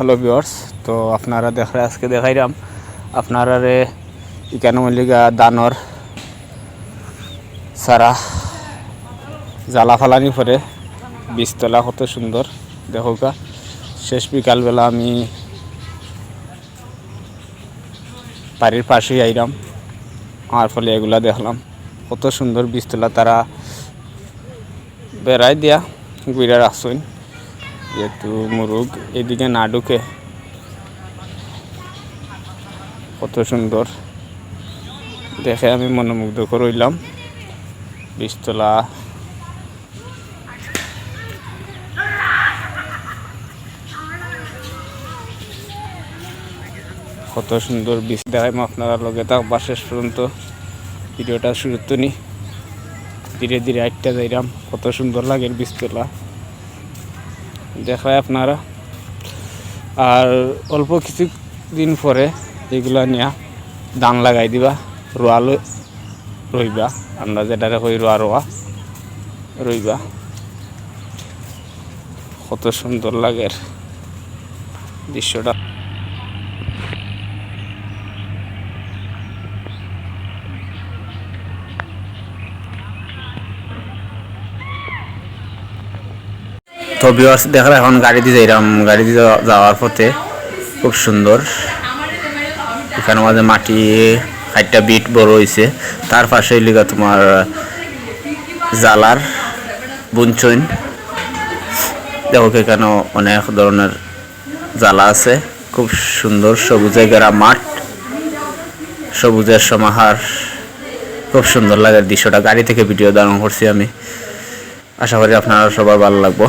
Hello viewers, তো আপনারা আজকে দেখাইলাম আপনারা এখানে মল্লিকা দানর সারা জ্বালা ফালানি পরে বীজতলা কত সুন্দর দেখোকা। শেষ বিকালবেলা আমি বাড়ির পাশেই আইলাম, আমার ফলে এগুলা দেখলাম কত সুন্দর বীজতলা তারা বেড়াই দিয়া গুইরা রাখছেন, যেহেতু মুরুগ এদিকে না ঢুকে। কত সুন্দর দেখে আমি মনোমুগ্ধ করে রইলাম। বীজতলা কত সুন্দর বীজ দেখাই আপনারা লগে থাকবা শেষ পর্যন্ত। ভিডিওটা শুরুত নি ধীরে ধীরে আটটা যাইলাম, কত সুন্দর লাগে বীজতলা দেখায় আপনারা। আর অল্প কিছু দিন পরে এগুলা নিয়ে ধান লাগাই দিবা, রোয়ালো রইবা, আমরা যেটারে কই রোয়া রোয়া রইবা। কত সুন্দর লাগে দৃশ্যটা। তো ভিউয়ার্স দেখরা এখন গাড়ি দিয়ে যাইলাম, গাড়ি দিয়ে যাওয়ার পথে খুব সুন্দর এখানে মাঝে মাটি একটা বিট বড় হয়েছে, তার পাশে লিগা তোমার জালার বুনচইন দেখো, এখানে অনেক ধরনের জ্বালা আছে। খুব সুন্দর সবুজে ঘেরা মাঠ, সবুজের সমাহার, খুব সুন্দর লাগে দৃশ্যটা। গাড়ি থেকে ভিডিও ধারণ করছি আমি, আশা করি আপনারা সবার ভালো লাগবো।